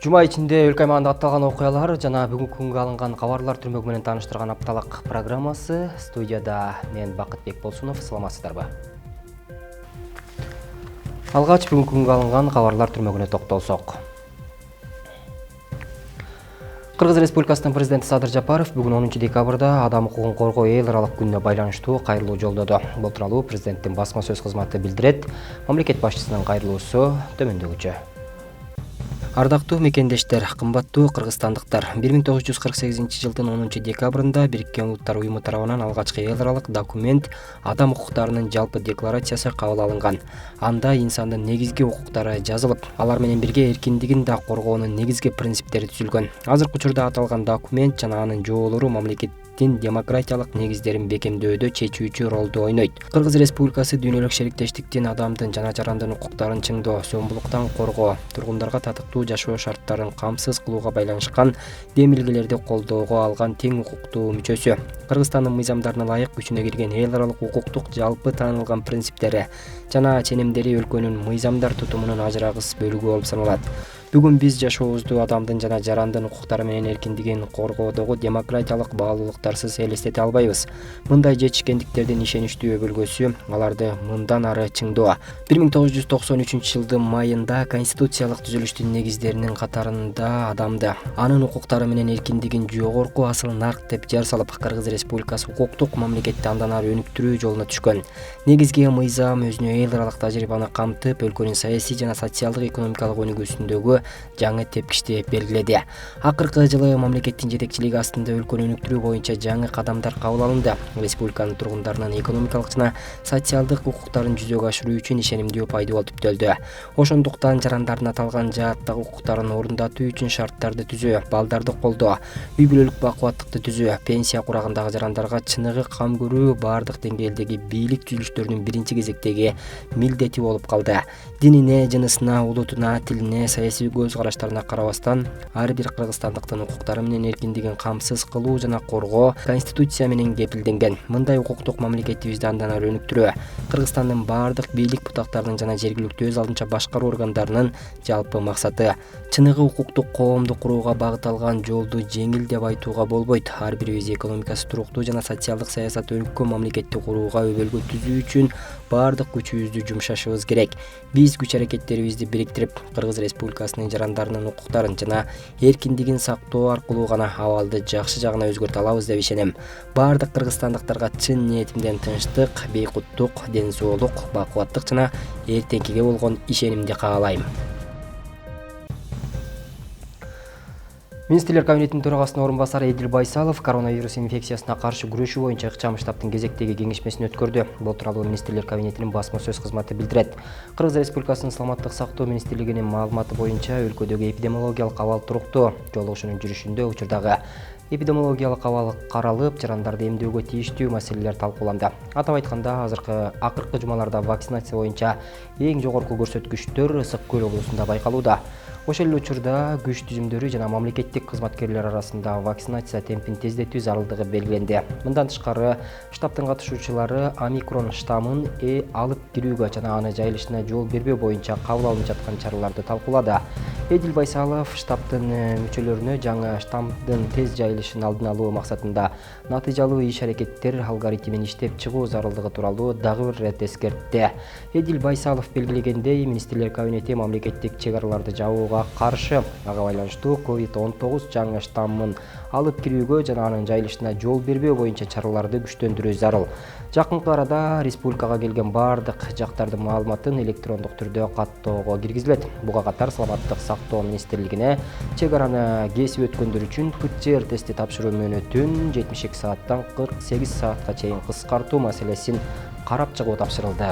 Жума ичинде өлкө аймагында атталган окуялар жана бүгүнкү күнгө алынган кабарлар түрмөгү менен тааныштырган апталык программасы. Студияда мен Бакытбек Болсунов. Саламатсыздарбы? Алгач бүгүнкү күнгө алынган кабарлар түрмөгүнө токтолсок. Кыргыз Республикасынын президенти Садыр Жапаров бүгүн 10 декабрда адам укугун коргоо эл аралык күнүнө байланыштуу кайрылуу жолдоду. Бул тууралуу президенттин басма сөз кызматы билдирет. Мамлекет башчысынын кайрылуусу төмөндөгүчө. Ардактуу мекендештер, кымбаттуу кыргызстандыктар, 1948 жылдын 10 декабрында Бириккен Улуттар уюму тарабынан алгачкы эл аралык документ адам укуктарынын жалпы декларациясы кабыл алынган. Анда инсандын негизги укуктары жазылып, алар менен бирге эркиндигин да коргоонун негизги принциптери түзүлгөн. Азыркы учурда аталган документ жана анын жоолору мамлекеттин демократиялык негиздерин бекемдөөдө чечүүчү ролду ойнойт. Кыргыз Республикасы дүйнөлүк шериктештиктин адамдын жана жарандын укуктарын чыңдоо, зомбулуктан коргоо, тургундарга татыктуу жашоо шарттарын камсыз кылууга байланышкан демилгелерди колдоого алган тең укуктуу мүчөсү. Кыргызстандын мыйзамдарына ылайык күчүнө кирген эл аралык укуктук жалпы таанылган принциптери жана ченемдери өлкөнүн мыйзамдар тутумунун ажырагыс бөлүгү болуп саналат. Бүгүн биз жашообузду адамдын жана жарандын укуктары менен эркиндигин коргоодогу демократиялык баалуулуктарсыз элестете албайбыз. Мындай жетишкендиктердин ишеничтүү өбөлгөсү аларды мындан ары чыңдоо. 1993 жылдын майында конституциялык түзүлүштүн негиздеринин катарында адамды, анын укуктары менен эркиндигин жогорку асыл нарк деп жар салып, Кыргыз Республикасы укуктук мамлекетти андан ары өнүктүрүү жолуна түшкөн. Негизги мыйзам өзүнө эл аралык тажрыйбаны камтып, өлкөнүн саясий жана социалдык экономикалык өнүгүүсүндөгү жаңы тепкичти белгиледи. Акыркы жылы мамлекеттин жетекчилиги астында өлкөнү өнүктүрүү боюнча жаңы кадамдар кабыл алынды. Республиканын тургундарынын экономикалык жана социалдык укуктарын жүзөгө ашыруу үчүн ишенимдүү пайдубол түптөлдү. Ошондуктан жарандардын аталган жааттагы укуктарын орундатуу үчүн шарттарды түзүү, балдарды колдоо, үй бүлөлүк бакубаттыкты түзүү, пенсия курагындагы жарандарга чыныгы кам көрүү баардык деңгээлдеги бийлик түзүлүштөрүнүн биринчи кезектеги милдети болуп калды. Динине, жынысына, улутуна, тилине, саясий көз караштарына карабастан ар бир кыргызстандыктын укуктары менен эркиндигин камсыз кылуу жана коргоо Конституция менен кепилденген. Мындай укуктук мамлекетибизди андан ары өнүктүрүү Кыргызстандын баардык бийлик бутактарынын жана жергиликтүү өз алдынча башкаруу органдарынын жалпы максаты. Чыныгы укуктук коомду курууга багытталган жолду жеңил деп айтууга болбойт. Ар бирибиз экономикасы туруктуу жана социалдык саясат өнүккөн мамлекетти курууга өбөлгө түзүү үчүн баардык күчүбүздү жумшашыбыз керек. Биз күч аракеттерибизди бириктирип, Кыргыз Республикасынын жарандарынын укуктарын жана эркиндигин сактоо аркылуу гана абалды жакшы жагына өзгөртө алабыз деп ишенем. Баардык кыргызстандыктарга чын ниетимден тынчтык, бейкуттук, ден соолук, бакубаттык жана эртеңкиге болгон ишенимди каалайм. Министрлер кабинетинин төрагасынын орун басары Эдил Байсалов коронавирус инфекциясына каршы күрөшүү боюнча ыкчам штабтын кезектеги кеңешмесин өткөрдү. Бул тууралуу Министрлер кабинетинин басма сөз кызматы билдирет. Кыргыз Республикасынын саламаттык сактоо министрлигинин маалыматы боюнча өлкөдөгү эпидемиологиялык абал туруктуу. Жолугушуунун жүрүшүндө учурдагы эпидемиологиялык абал каралып, жарандарды эмдөөгө тийиштүү маселелер талкууланды. Атап айтканда, акыркы жумаларда вакцинация боюнча эң жогорку көрсөткүчтөр Ысык Көл облусунда байкалууда. Ошол эле учурда күч түзүмдөрү жана мамлекеттик кызматкерлер арасында вакцинация темпин тездетүү зарылдыгы белгиленди. Мындан тышкары, штабтын катышуучулары омикрон штаммын алып кирүүгө жана аны жайылышына жол бербөө боюнча кабыл алынып жаткан чараларды талкуулады. Эдил Байсалов штабтын мүчөлөрүнө жаңы штаммдын тез жайылышын алдын алуу максатында натыйжалуу иш-аракеттер алгоритмин иштеп чыгуу зарылдыгы тууралуу дагы бир ирет эскертти. Эдил Байсалов белгилегендей, Министрлер кабинети мамлекеттик чек араларды жабууга каршы, ага байланыштуу COVID-19 жаңы штаммын алып кирүүгө жана анын жайылышына жол бербөө боюнча чараларды күчтөндүрүү зарыл. Жакынкы арада республикага келген баардык жактардын маалыматын электрондук түрдө каттоого киргизилет. Буга катар саламаттык сактоо министрлигине чек араны кесип өткөндөр үчүн ПЦР тести тапшыруу мөөнөтүн 72 сааттан 48 саатка чейин кыскартуу маселесин карап чыгуу тапшырылды.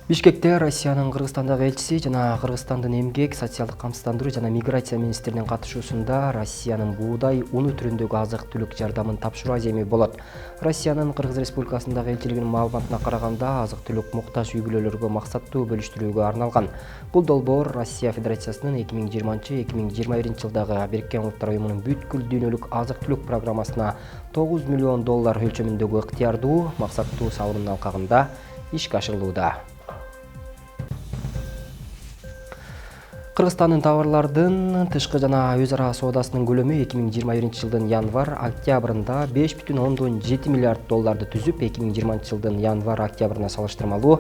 Бишкекте Россиянын Кыргызстандагы элчиси жана Кыргызстандын эмгек, социалдык камсыздандыруу жана миграция министринин катышуусунда Россиянын буудай уну түрүндөгү азык-түлүк жардамын тапшыруу аземи болот. Россиянын Кыргыз Республикасындагы элчилигинин маалыматына караганда, азык-түлүк муктаж үй бүлөлөргө максаттуу бөлүштүрүүгө арналган. Бул долбоор Россия Федерациясынын 2020-2021 жылдагы Бириккен Улуттар уюмунун бүткүл дүйнөлүк азык-түлүк программасына $9 миллион өлчөмүндөгү ыктыярдуу, максаттуу салымдын алкагында ишке ашырылууда. Кыргызстандын товарлардын тышкы жана өз ара соодасынын көлөмү 2021-жылдын январ-октябрында 5,7 миллиард долларды түзүп, 2020-жылдын январ-октябрына салыштырмалуу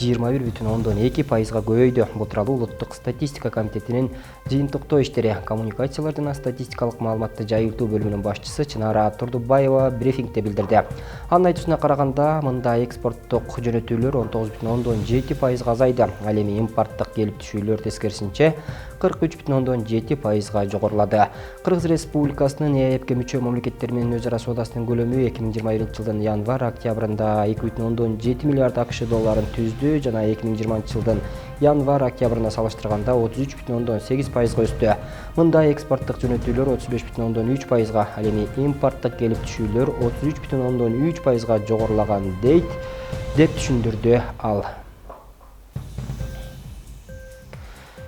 21,2%га көбөйдү. Бул тууралуу Улуттук статистика комитетинин жыйынтыктоо иштери, коммуникациялар жана статистикалык маалыматты жайылтуу бөлүмүнүн башчысы Чынара Турдубаева брифингде билдирди. Анын айтуусуна караганда, мында экспорттук жөнөтүүлөр 19,7%га азайды. Ал эми импорттук келип түшүүлөр тескерисинче 43,7%га жогорулады. Кыргыз Республикасынын ЭЭПке мүчө мамлекеттер менен өз ара соодасынын көлөмү 2021-жылдын январ-октябрында 2,7 миллиард АКШ долларын түздү жана 2020-жылдын январ-октябрына салыштырганда 33,8%га өстү. Мында экспорттук жөнөтүүлөр 35,3%га, ал эми импорттук келип түшүүлөр 33,3%га жогорулаган деп түшүндүрдү ал.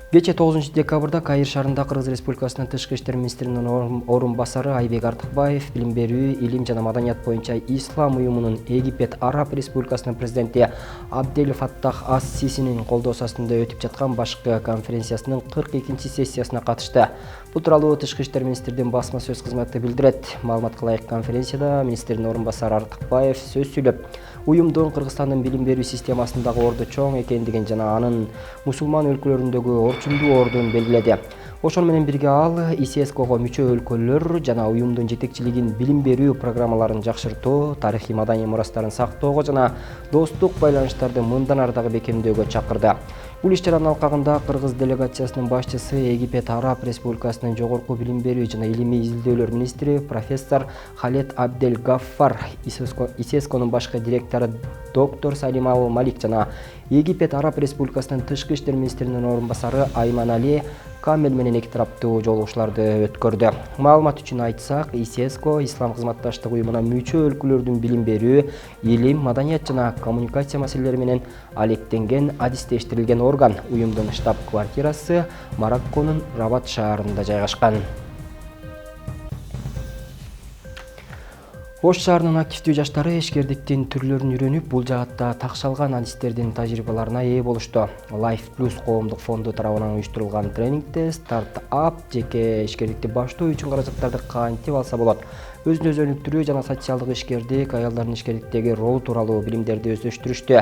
Кече 9 декабрда Каир шаарында Кыргыз Республикасынын Тышкы иштер министринин орун басары Айбек Артыкбаев билим берүү, илим жана маданият боюнча Ислам уюмунун Египет Араб Республикасынын президенти Абдель Фаттах ас-Сисинин колдоосу астында өтүп жаткан башкы конференциясынын 42-сессиясына катышты. Бул тууралуу Тышкы иштер министрдин басма сөз кызматы билдирет. Маалыматка ылайык, конференцияда министрдин орун басары Артыкбаев сөз сүйлөп, уюмдун Кыргызстандын билим берүү системасындагы орду чоң экендигин жана анын мусулман өлкөлөрүндөгү орчундуу ордун белгиледи. Ошону менен бирге ал ИССКго мүчө өлкөлөр жана уюмдун жетекчилигин билим берүү программаларын жакшыртуу, тарыхый маданий мурастарын сактоого жана достук байланыштарды мындан ары дагы бекемдөөгө чакырды. Бул иш-чаранын алкагында Кыргыз делегациясынын башчысы, Египет Араб Республикасынын жогорку билим берүү жана илимий изилдөөлөр министри профессор Халет Абдель Гаффар, ИССКнын башкы директору доктор Салим Ал Малик жана Египет Араб Республикасынын тышкы иштер министринин орун басары Айман Али Камел менен эки тараптуу жолугушууларды өткөрдү. Маалымат үчүн айтсак, ИССК Ислам кызматташтык уюмуна мүчө өлкөлөрдүн билим берүү, илим, маданият жана коммуникация маселелери менен алектенген, адистештирилген орган. Уюмдун штаб-квартирасы Марокконун Рабат шаарында жайгашкан. Ош шаарынын активдүү жаштары эшкердиктин түрлөрүн үйрөнүп, бул жаатта такшалган адистердин тажрыйбаларына ээ болушту. Life Plus коомдук фонду тарабынан уюштурулган тренингде стартап жеке эшкердикти баштоо үчүн каражаттарды кантип алса болот, өзүн өзү өнүктүрүү жана социалдык ишкердик, аялдардын ишкердиктеги ролу тууралуу билимдерди өздөштүрүштү.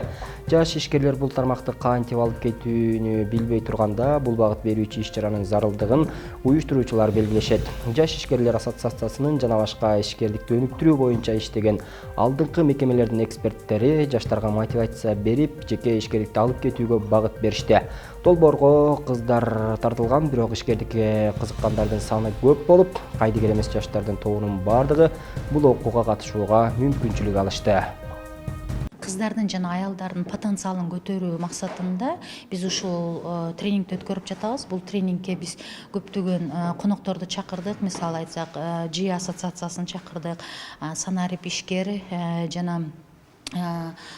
Жаш ишкерлер бул тармакты кантип алып кетүүнү билбей турганда, бул багыт берүүчү иш-чаранын зарылдыгын уюштуруучулар белгилешет. Жаш ишкерлер ассоциациясынын жана башка ишкердикти өнүктүрүү боюнча иштеген алдыңкы мекемелердин эксперттери жаштарга мотивация берип, жеке ишкердикти алып кетүүгө багыт беришти. Долбоорго кыздар тартылган, бирок ишкердикке кызыккандардын саны көп болуп, кайдыгер эмес жаштардын тобунун бардыгы бул окууга катышууга мүмкүнчүлүк алышты. Кыздардын жана аялдардын потенциалын көтөрүү максатында биз ушул тренингди өткөрүп жатабыз. Бул тренингке биз көптөгөн конокторду чакырдык. Мисалы айтсак, G ассоциациясын чакырдык, Санарип ишкер жана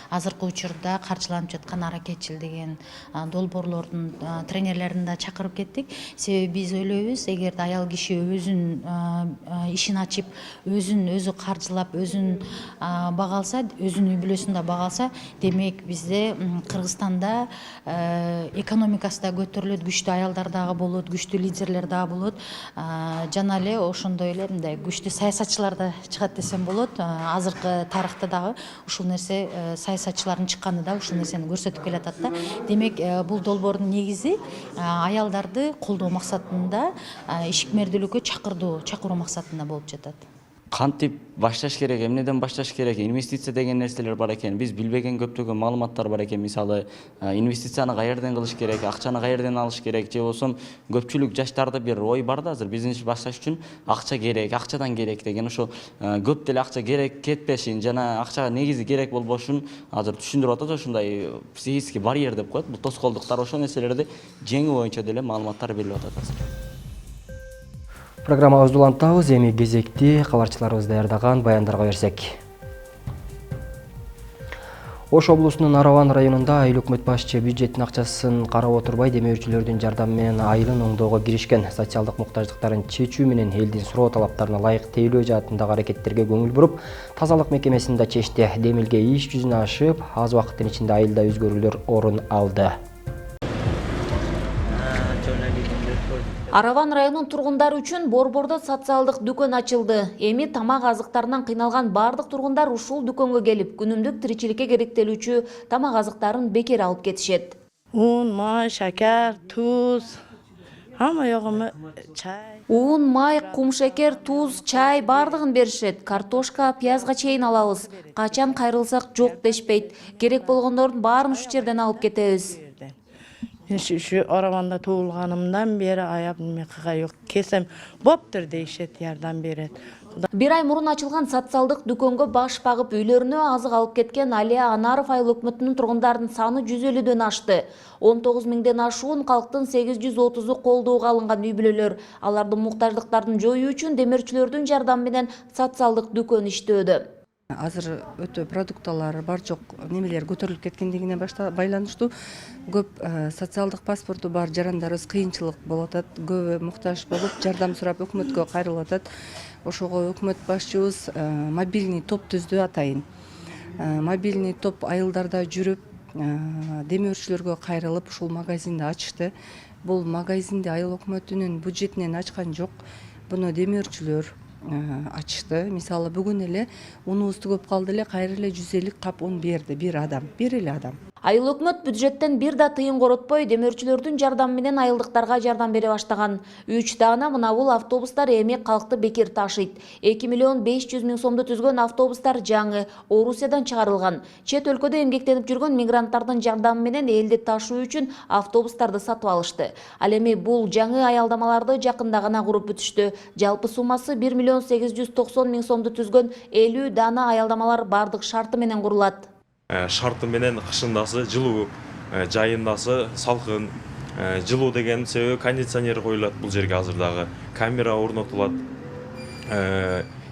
азыркы учурда каржыланып жаткан аракетчил деген долбоорлордун тренерлерин да чакырып кеттик. Себеби биз ойлойбуз, эгерде аял киши өзүн ишин ачып, өзүн өзү каржылап, өзүн бага алса, өзүнүн үй бүлөсүн да бага алса, демек бизде Кыргызстанда экономикасы да көтөрүлөт, күчтүү аялдар дагы болот, күчтүү лидерлер дагы болот. Жана эле ошондой эле мындай күчтүү саясатчылар да чыгат десем болот. Азыркы тарыхта дагы ушул саясатчылардын чыкканы да ушул нерсени көрсөтүп келатат да. Демек, бул долбоордун негизи аялдарды колдоо максатында, ишмердүүлүккө чакыруу максатында болуп жатат. Кантип башташ керек, эмнеден башташ керек, инвестиция деген нерселер бар экен. Биз билбеген көптөгөн маалыматтар бар экен. Мисалы, инвестицияны каерден кылыш керек, акчаны каерден алыш керек, же болсо көпчүлүк жаштарда бир ой бар да, азыр бизнес башташ үчүн акча керек, акчадан керек деген. Ошо көп деле акча керек кетпешин жана акча негизи керек болбошун азыр түшүндүрүп атат. Ошондой психический барьер деп коет. Бул тоскоолдуктар, ошол нерселерди жеңүү боюнча деле маалыматтар берилип атат азыр. Программабызды улантабыз, эми кезекти кабарчыларыбыз даярдаган баяндарга берсек. Ош облусунун Араван районунда айыл өкмөт башчы бюджеттин акчасын карап отурбай демөөрчүлөрдүн жардамы менен айылын оңдоого киришкен. Социалдык муктаждыктарын чечүү менен элдин суроо талаптарына ылайык тейлөө жаатындагы аракеттерге көңүл буруп, тазалык мекемесин да чечти. Демилге иш жүзүнө ашып, аз убакыттын ичинде айылда өзгөрүүлөр орун алды. Араван районунун тургундары үчүн Борбордо социалдык дүкөн ачылды. Эми тамак азыктарынан кыйналган бардык тургундар ушул дүкөнгө келип, күнүмдүк тиричиликке керектелүүчү тамак азыктарын бекер алып кетишет. Un, май, шакар, туз, hamma yog'imi чай. Уун, май, кумшекер, туз, чай бардыгын беришет. Картошка, пиязга чейин алабыз. Качан кайрылсак жок дешпейт. Керек болгондордун баарын ушул жерден алып кетебиз. Şu aravanda tuğulganımdan beri ayap nime kıga yok. Kesem boptur deyişet yerden beri. Бир ай мурун ачылган социалдык дүкөнгө баш багып үйлөрүнө азык алып кеткен Алия Анаров айыл өкмөтүнүн тургундарынын саны 150дөн ашты. 19 миңден ашуун калктын 830-у колдоого алынган үй бүлөлөр. Алардын муктаждыктарын жоюу үчүн демирчилердин жардамы менен социалдык дүкөн иштөөдө. Азыр өтө продукталар бар жок немелер көтөрүлүп кеткендигине байланыштуу көп социалдык паспорту бар жарандарыбыз кыйынчылык болуп атат. Көбү муктаж болуп жардам сурап өкмөткө кайрылып атат. Ошого өкмөт башчыбыз мобильный топ түздү атайын. Мобильный топ айылдарда жүрүп демөөрчүлөргө кайрылып ушул магазинди ачты. Бул магазинди айыл өкмөтүнүн бюджетинен ачкан жок. Буну демөөрчүлөр ачты. Мисалы бүгүн эле унубузду көп калды эле, кайра эле 150 кап un берди бир эле адам. Айыл өкмөт бюджеттен бир да тыйын коротпой, демөөрчүлөрдүн жардамы менен айылдыктарга жардам бере баштаган. 3 даана мына бул автобустар эми калкты бекер ташыйт. 2 миллион 500 миң сомду түзгөн автобустар жаңы Орусиядан чыгарылган. Чет өлкөдө эмгектенип жүргөн мигранттардын жардамы менен элди ташуу үчүн автобустарды сатып алышты. Ал эми бул жаңы аялдамаларды жакында гана куруп бүтүштү. Жалпы суммасы 1 миллион 890 миң сомду түзгөн 50 даана аялдамалар бардык шарты менен курулат. Шарты менен кышындасы жылуу, жайындасы салкын. Жылуу деген себеби кондиционер коюлат бул жерге азырдагы, камера орнотулат.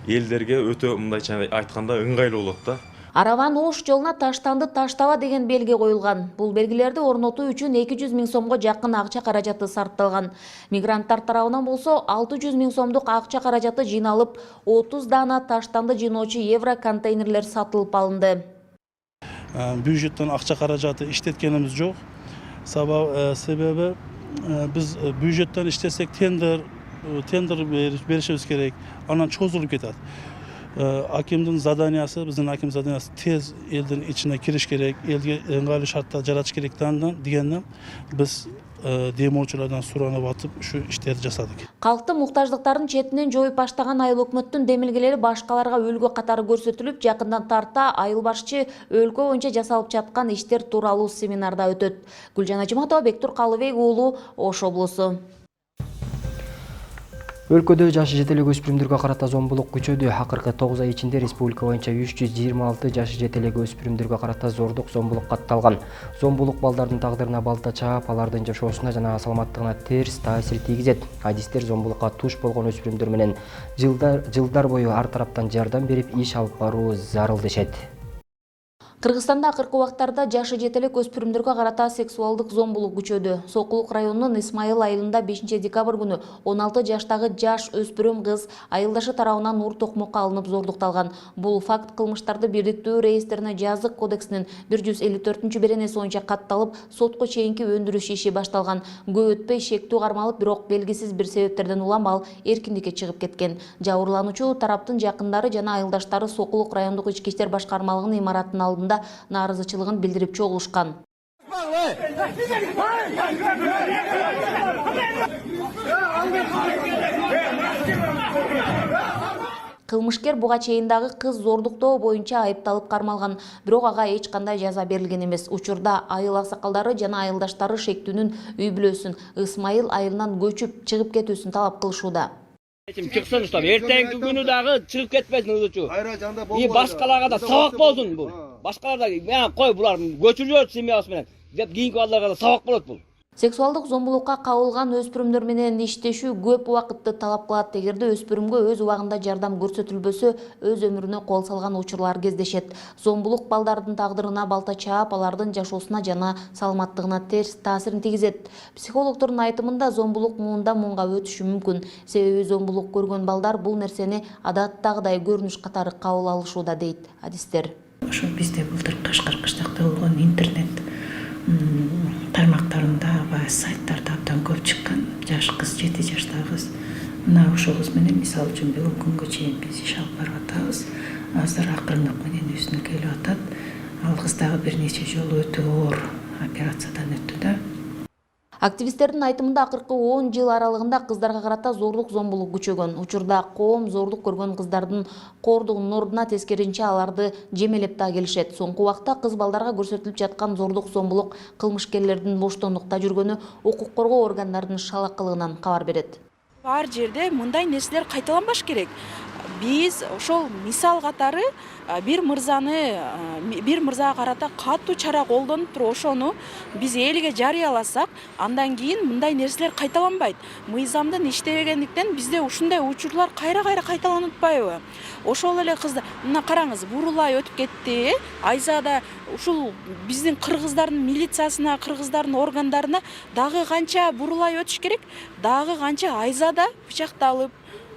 Элдерге өтө мындайча айтканда ыңгайлуу болот да. Араван Ош жолуна таштанды таштаба деген белги коюлган. Бул белгилерди орнотуу үчүн 200 миң сомго жакын акча каражаты сарпталган. Мигранттар тарабынан болсо 600 миң сомдук акча каражаты жыйналып, 30 даана таштанды жыйноочу евро контейнерлер сатылып алынды. Бюджеттен акча каражаты иштеткенибиз жок. Себеби биз бюджеттен иштесек тендер беришибиз керек. Анан чозулуп кетет. Акимдин заданиясы, биздин аким заданиясы тез элдин ичине кириш керек, элге ыңгайлуу шарттар жаратыш керек дегенден биз демоочулардан суранып атып ушу иштерди жасадык. Калктын муктаждыктарын четинен жоюп баштаган айыл өкмөттүн демилгелери башкаларга үлгү катары көрсөтүлүп, жакындан тарта айыл башчы өлкө боюнча жасалып жаткан иштер тууралуу семинарда өтөт. Гүлжан Ажыматова, Бектур Калыбек уулу, Ош облусу. Өлкөдө жашы жетелик өспүрүмдөргө карата зомбулук күчөдү. Акыркы 9 ай ичинде республика боюнча 326 жашы жетелик өспүрүмдөргө карата зордук зомбулук катталган. Зомбулук балдардын тагдырына балта чаап, алардын жашоосуна жана саламаттыгына терс таасир тийгизет. Адистер зомбулукка туш болгон өспүрүмдөр менен жылдар бою ар тараптан жардам берип иш алып баруу зарыл дешет. Кыргызстанда акыркы убактарда жашы жетелик өспүрүмдөргө карата сексуалдык зомбулук күчөдү. Сокулук районунун Исмайыл айылында 5 декабрь күнү 16 жаштагы жаш өспүрүм кыз айылдашы тарабынан ур токмокко алынып зордукталган. Бул факт кылмыштарды бирдиктүү реестрине жазык кодексинин 154-беренеси боюнча катталып, сотко чейинки өндүрүш иши башталган. Көп өтпөй шектүү кармалып, бирок белгисиз бир себептерден улам ал эркиндикке чыгып кеткен. Жабырлануучу тараптын жакындары жана айылдаштары Сокулук райондук ички иштер башкармалыгынын имаратынын алдында нааразычылыгын билдирип чогулушкан. Кылмышкер буга чейин дагы кыз зордуктоо боюнча айыпталып кармалган, бирок ага эч кандай жаза берилген эмес. Учурда айыл аксакалдары жана айылдаштары шектүүнүн үй бүлөсүн Исмайыл айылынан көчүп чыгып кетүүсүн талап кылышууда. Çıksın usta. Ertenki günü dağı çıkıp ketmesin hızlıcı. İyi başkalarına da savak bolsun bu. Başkalar da yani koy bular götürüyor simyası bilen. Dep kийинки балдарга да сабак болот бул. Сексуалдык зомбулукка кабылган өспүрүмдөр менен иштешүү көп убакытты талап кылат. Эгерде өспүрүмгө өз убагында жардам көрсөтүлбөсө, өз өмүрүнө кол салган учурлар кездешет. Зомбулук балдардын тагдырына балта чаап, алардын жашоосуна жана саламаттыгына терс таасирин тийгизет. Психологдордун айтымында зомбулук муундан муунга өтүшү мүмкүн. Себеби зомбулук көргөн балдар бул нерсени адаттагыдай көрүнүш катары кабыл алышууда, дейт адистер. Ошо бизде былтыр Кашкар кыштакта болгон интернет тармактарында сайттарда абдан көп чыккан. Жаш кыз, 7 жаштагы кыз. Мына ошол кыз менен мисалы үчүн бүгүнкү күнгө чейин биз иш алып барып атабыз. Азыр акырындык менен үстүнө келип атат. Ал кыз дагы бир нече жолу өтө оор операциядан өттү да. Активисттердин айтымында акыркы 10 жыл аралыгында кыздарга карата зордук зомбулук күчөгөн. Учурда коом зордук көргөн кыздардын кордугунун ордуна тескеринче аларды жемелеп да келишет. Соңку убакта кыз балдарга көрсөтүлүп жаткан зордук зомбулук кылмышкерлердин боштондукта жүргөнү укук коргоо органдарынын шалакылыгынан кабар берет. Бар жерде мындай нерселер кайталанбаш керек. Биз ошол мисал катары бир мырзага карата катуу чара колдонуп туруп ошону биз элге жарыяласак, андан кийин мындай нерселер кайталанбайт. Мыйзамдын иштебегендиктен бизде ушундай учурлар кайра кайталанып атпайбы? Ошол эле кыздар, мына караңыз, бурулай өтүп кетти. Айзада ушул биздин кыргыздардын милициясына, кыргыздардын органдарына дагы канча бурулай өтүш керек, дагы канча айзада бычакталып,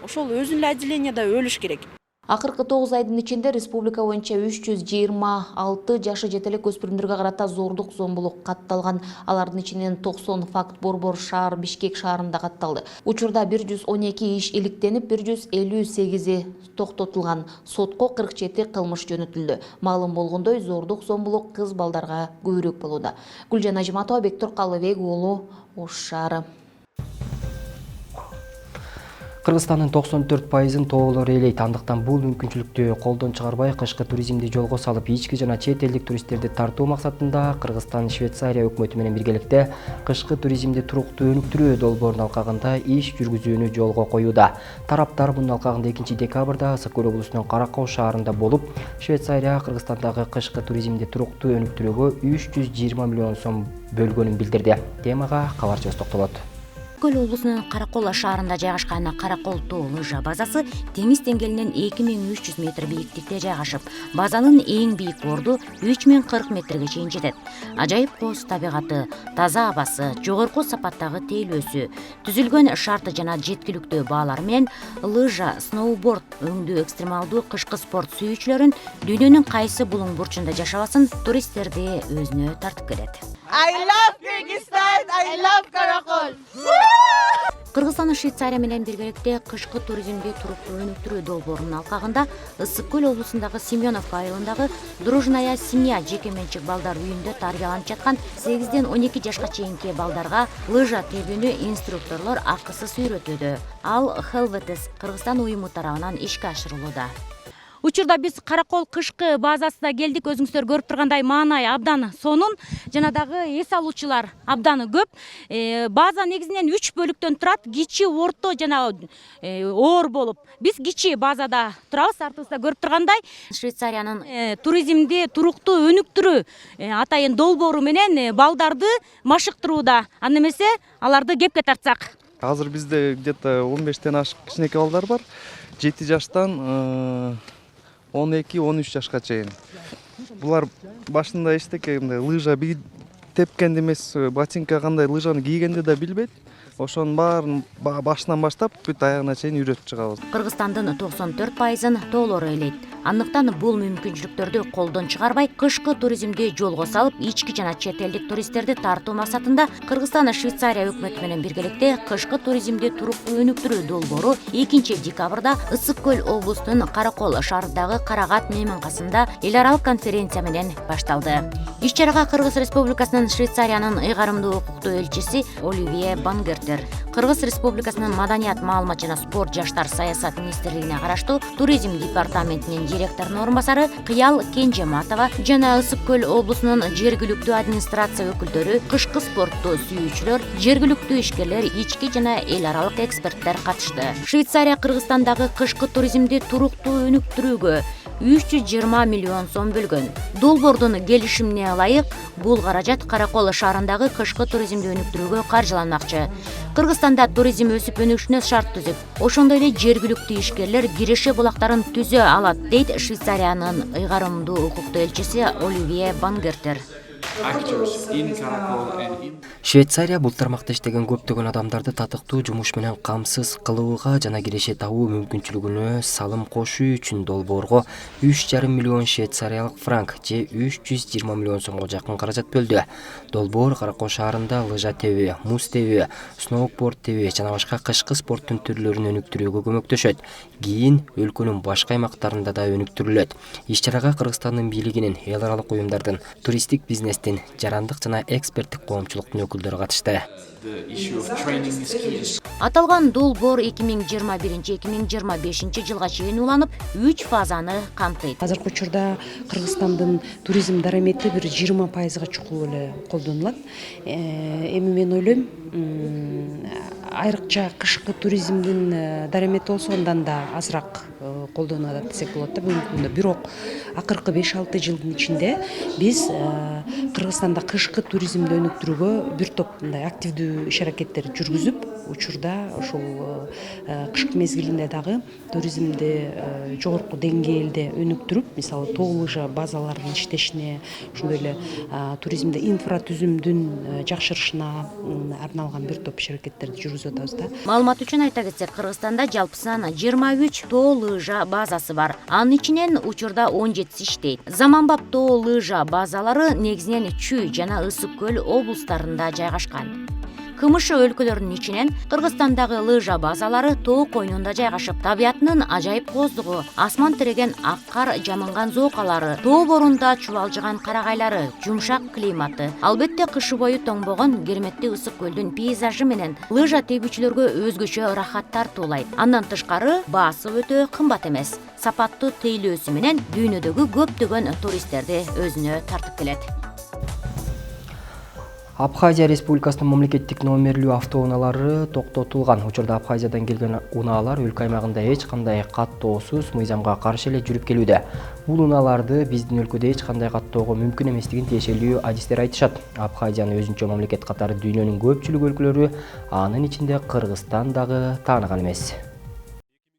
ошол өзүнүн отделенияда өлүш керек. Акыркы 9 айдын ичинде республика боюнча 326 жашы жете элек өспүрүмдөргө карата зордук зомбулук катталган. Алардын ичинен 90 факт Борбор шаар, Бишкек шаарында катталды. Учурда 112 иш иликтенип, 158 токтотулган. Сотко 47 кылмыш жөнөтүлдү. Маалым болгондой, зордук зомбулук кыз балдарга көбүрөөк болууда. Гүлжан Ажиматова, Бектур Калыбек уулу, Ош шаары. Кыргызстандын 94%-ын тоолор ээлейт. Андыктан бул мүмкүнчүлүктү колдон чыгарбай, кышкы туризмди жолго салып, ички жана чет элдик туристтерди тартуу максатында Кыргызстан Швейцария өкмөтү менен биргеликте кышкы туризмди туруктуу өнүктүрүү долбоорунун алкагында иш жүргүзүүнү жолго коюуда. Тараптар мунун алкагында 2-декабрда Ысык көл облусунун Каракол шаарында болуп, Швейцария Кыргызстандагы кышкы туризмди туруктуу өнүктүрүүгө 320 миллион сом бөлгөнүн билдирди. Темага кабарчыбыз токтолот. Көл облусунун Каракол шаарында жайгашкан Каракол тоо лыжа базасы деңиз деңгээлинен 2300 метр бийиктикте жайгашып, базанын эң бийик орду 3040 метрге чейин жетет. Ажайып кооз табигаты, таза абасы, жогорку сапаттагы тейлөөсү, түзүлгөн шарты жана жеткиликтүү баалар менен лыжа, сноуборд, өңдүү экстремалдуу кышкы спорт сүйүүчүлөрүн дүйнөнүн кайсы булуң бурчунда жашабасын туристтерди өзүнө тартып келет. I love Kyrgyzstan, I love Karakol. Кыргызстан Швейцария менен биргеликте кышкы туризмди туруктуу өнүктүрүү долбоорунун алкагында Ысык көл облусундагы Семеновка айылындагы Дружная семья жеке менчик балдар үйүндө тарбияланып жаткан 8-ден 12 жашка чейинки балдарга лыжа тебүүнү инструкторлор акысыз үйрөтүүдө. Ал Helvetes Кыргызстан уюму тарабынан ишке ашырылууда. Учурда биз Каракол кышкы базасына келдик. Өзүңүздөр көрүп тургандай маанай абдан сонун, жана дагы эс алуучулар абдан көп. База негизинен 3 бөлүктөн турат. Кичи, орто жана оор болуп. Биз кичи базада турабыз. Артыбызда көрүп тургандай Швейцариянын туризмди туруктуу өнүктүрүү атайын долбоору менен балдарды машыктырууда. Аны эмесе аларды кепке тартсак. Азыр бизде где-то 15тен ашык кичинекей балдар бар. 7 жаштан 12-13 жашка чейин. Булар башында эчтеке лыжа тепкенди эмес, ботинка кандай лыжаны кийгенди да билбейт. Ошонун баарын башынан баштап бүт аягына чейин үйрөтүп чыгабыз. Кыргызстандын 94%-ын тоолор ээлейт. Андыктан бул мүмкүнчүлүктөрдү колдон чыгарбай, кышкы туризмди жолго салып, ички жана чет элдик туристтерди тартуу максатында Кыргызстан Швейцария өкмөтү менен биргеликте кышкы туризмди туруктуу өнүктүрүү долбоору 2-декабрда Ысык көл облусунун Каракол шаарындагы Карагат мейманкасында эл аралык конференция менен башталды. Иш чарага Кыргыз Республикасынын Швейцариянын ыйгарымдуу укуктуу элчиси Оливье Бангертер, Кыргыз Республикасынын Маданият, маалымат жана спорт жаштар саясат министрлигине караштуу туризм департаментинин директорунун орун басары Кыял Кенжематова жана Ысык көл облусунун жергиликтүү администрация өкүлдөрү, кышкы спортту сүйүүчүлөр, жергиликтүү ишкерлер, ички жана эл аралык эксперттер катышты. Швейцария Кыргызстандагы кышкы туризмди туруктуу өнүктүрүүгө 320 миллион сом бөлгөн. Долбоордун келишимине ылайык, бул каражат Каракол шаарындагы кышкы туризмди өнүктүрүүгө каржыланмакчы. Кыргызстанда туризм өсүп өнүгүшүнө шарт түзүп, ошондой эле жергиликтүү ишкерлер киреше булактарын түзө алат, дейт Швейцариянын ыйгарымдуу укуктуу элчиси Оливье Бангертер. Швейцария бул тармакта иштеген көптөгөн адамдарды татыктуу жумуш менен камсыз кылууга жана киреше табуу мүмкүнчүлүгүнө салым кошуу үчүн долбоорго 3,5 миллион швейцариялык франк же 320 миллион сомго жакын каражат бөлдү. Долбоор Каракол шаарында лыжа тебүү, муз тебүү, сноуборд тебүү жана башка кышкы спорттун түрлөрүн өнүктүрүүгө көмөктөшөт. Кийин өлкөнүн башка аймактарында да өнүктүрүлөт. Иш-чарага Кыргызстандын бийлигинин, эл аралык уюмдардын, туристтик бизнестин, жарандык жана эксперттик коомчулуктун өкүлдөрү катышты. Аталган долбоор 2021-2025 жылга чейин уланып, 3 фазаны камтыйт. Азыркы учурда Кыргызстандын туризм дарамети бир 20%га чукул эле колдонулат. Эми мен ойлойм, айрыкча кышкы туризмдин дарамети болсо андан да азыраак колдонулат десек болот да бүгүнкү күндө. Бирок акыркы 5-6 жылдын ичинде биз Кыргызстанда кышкы туризмди өнүктүрүүгө бир топ мындай активдүү иш-аракеттер жүргүзүп, учурда ошол кышкы мезгилинде дагы туризмди жогорку деңгээлде өнүктүрүп, мисалы тоо лыжа базаларынын иштешине, ошондой эле туризмде инфратүзүмдүн жакшырышына арналган бир топ иш-аракеттерди жүргүзүп атабыз да. Маалымат үчүн айта кетсек, Кыргызстанда жалпысынан 23 тоо лыжа базасы бар. Анын ичинен учурда 17 иштейт. Заманбап тоо лыжа базалары негизинен Чүй жана Ысык көл облустарында жайгашкан. КМШ өлкөлөрүнүн ичинен Кыргызстандагы лыжа базалары тоо койнунда жайгашып, табиятынын ажайып кооздугу, асман тиреген ак кар жамынган зоокалары, тоо борунда чубалжыган карагайлары, жумшак климаты, албетте кышы бою тоңбогон керметтүү Ысык көлдүн пейзажы менен лыжа тебүүчүлөргө өзгөчө рахат тартуулайт. Андан тышкары баасы өтө кымбат эмес. Сапаттуу тейлөөсү менен дүйнөдөгү көптөгөн туристтерди өзүнө тартып келет. Абхазия Республикасынын мамлекеттик номерлүү автоунаалары токтотулган. Учурда Абхазиядан келген унаалар өлкө аймагында эч кандай каттоосуз мыйзамга каршы эле жүрүп келүүдө. Бул унааларды биздин өлкөдө эч кандай каттоого мүмкүн эместигин тиешелүү адистер айтышат. Абхазияны өзүнчө мамлекет катары дүйнөнүн көпчүлүк өлкөлөрү, анын ичинде Кыргызстан дагы тааныган эмес.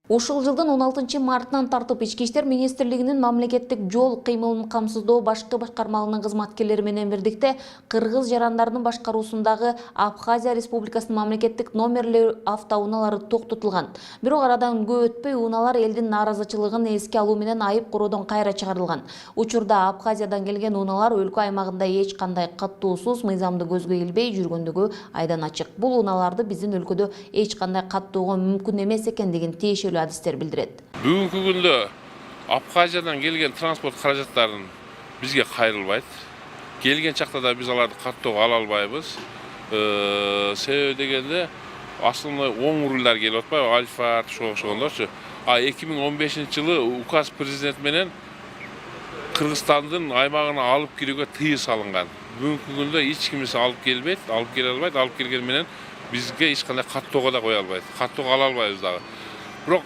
Ушул жылдын 16 мартынан тартып Ички иштер министрлигинин мамлекеттик жол кыймылын камсыздоо башкы башкармалыгынын кызматкерлери менен бирдикте кыргыз жарандарынын башкаруусундагы Абхазия Республикасынын мамлекеттик номерлүү автоунаалары токтотулган. Бирок арадан көп өтпөй унаалар элдин нааразычылыгын эске алуу менен айып короодон кайра чыгарылган. Учурда Абхазиядан келген унаалар өлкө аймагында эч кандай каттоосуз мыйзамды көзгө илбей жүргөндүгү айдан ачык. Бул унааларды биздин өлкөдө эч кандай каттоого мүмкүн эмес экендигин тиешелүү адистер билдирет. Бүгүнкү күндө Абхазиядан келген транспорт каражаттарын бизге кайрылбайт. Келген чакта да биз аларды каттоого ала албайбыз. Себеби дегенде основной оң рулдар келип атпайбы, Альфа, ошондорчу. 2015 жылы указ президент менен Кыргызстандын аймагына алып кирүүгө тыюу салынган. Бүгүнкү күндө эч кимиси алып келбейт, алып келе албайт, алып келген менен бизге эч кандай каттоого да кое албайт. Каттоого ала албайбыз дагы. Бирок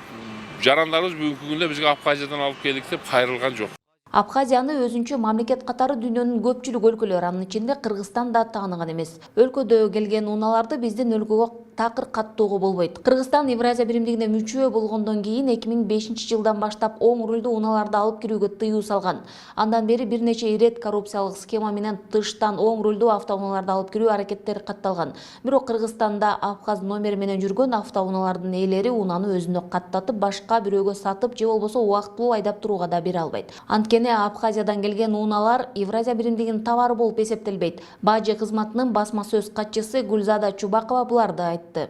жарандарыбыз бүгүнкү күндө бизге Абхазиядан алып келдик деп кайрылган жок. Абхазияны өзүнчө мамлекет катары дүйнөнүн көпчүлүк өлкөлөрү, анын ичинде Кыргызстан да тааныган эмес. Өлкөдө келген унааларды биздин өлкөгө такыр каттоого болбойт. Кыргызстан Евразия биримдигине мүчө болгондон кийин 2005 жылдан баштап оң рулдуу унааларды алып кирүүгө тыюу салган. Андан бери бир нече ирет коррупциялык схема менен тыштан оң рулдуу автоунааларды алып кирүү аракеттери катталган. Бирок Кыргызстанда Абхаз номери менен жүргөн автоунаалардын ээлери унаны өзүнө каттатып, башка бирөөгө сатып же болбосо убактылуу айдап турууга да бере албайт. Анткени Абхазиядан келген унаалар Евразия биримдигинин товары болуп эсептелбейт. Бажы кызматынын басма сөз катчысы Гүлзада Чубакова буларды айтты.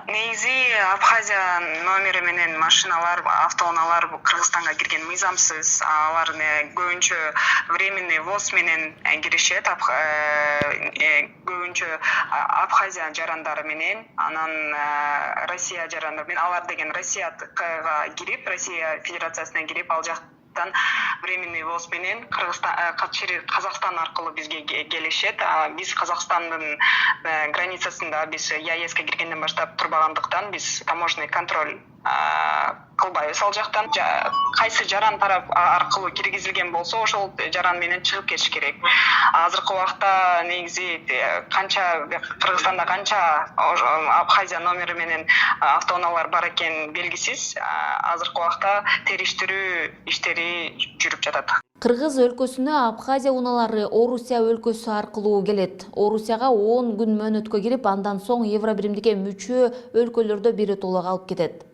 Негизи Абхазия номери менен машиналар, автоунаалар Кыргызстанга кирген мыйзамсыз. Алар көбүнчө временный ввоз менен киришет. Көбүнчө Абхазия жарандары менен, анан Россия жарандары менен, алар деген Россияга кирип, Россия Федерациясына кирип, ал жактан временный ввоз менен Казакстан аркылуу бизге келишет. Биз Казакстандын границасында биз ЕАЭСке киргенден баштап турбагандыктан биз таможенный контроль кылбайбыз ал жактан. Кайсы жаран тарап аркылуу киргизилген болсо, ошол жаран менен чыгып кетиш керек. Азыркы убакта негизи Кыргызстанда канча Абхазия номери менен автоунаалар бар экен белгисиз. Азыркы убакта териштирүү иштери жүрүп жатат. Кыргыз өлкөсүнө Абхазия унаалары Орусия өлкөсү аркылуу келет. Орусияга 10 күн мөөнөткө кирип, андан соң Евро биримдикке мүчө өлкөлөрдө биротолук алып кетет.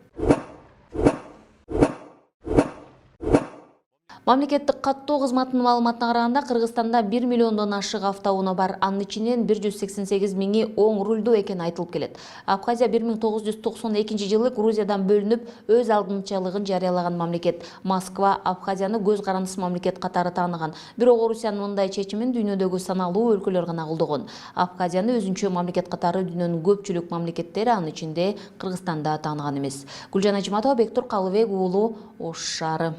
Мамлекеттик каттоо кызматынын маалыматына караганда Кыргызстанда 1 миллиондон ашык автоунаа бар. Анын ичинен 188 миңи оң рулдуу экени айтылып келет. Абхазия 1992 жылы Грузиядан бөлүнүп, өз алдынчалыгын жарыялаган мамлекет. Москва Абхазияны көз карандысыз мамлекет катары тааныган. Бирок Орусиянын мындай чечимин дүйнөдөгү саналуу өлкөлөр гана колдогон. Абхазияны өзүнчө мамлекет катары дүйнөнүн көпчүлүк мамлекеттери, анын ичинде Кыргызстанда тааныган эмес. Гүлжан Ажиматова, Бектур Калыбек уулу, Ош шаары.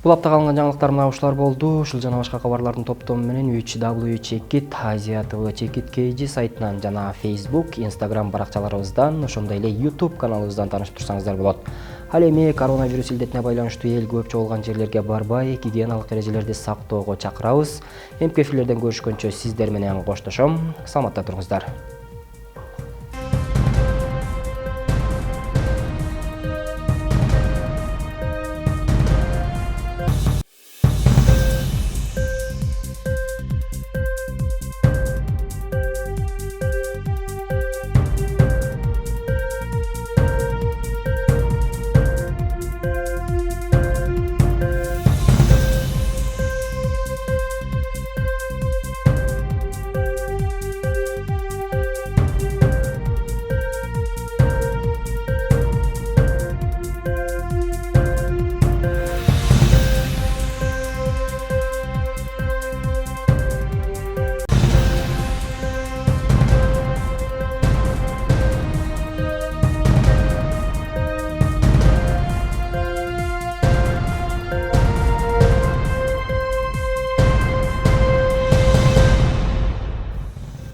Бул апта калган жаңылыктар мына ушулар болду. Ушул жана башка кабарлардын топтому менен www.chekit Asia TV Chekit KG сайтынан жана Facebook, Instagram баракчаларыбыздан, ошондой эле YouTube каналыбыздан таанышып турсаңыздар болот. Ал эми коронавирус илдетине байланыштуу эл көп чогулган жерлерге барбай, гигиеналык эрежелерди сактоого чакырабыз. МКФлерден көрүшкөнчө сиздер менен коштошом. Саламатта туруңуздар.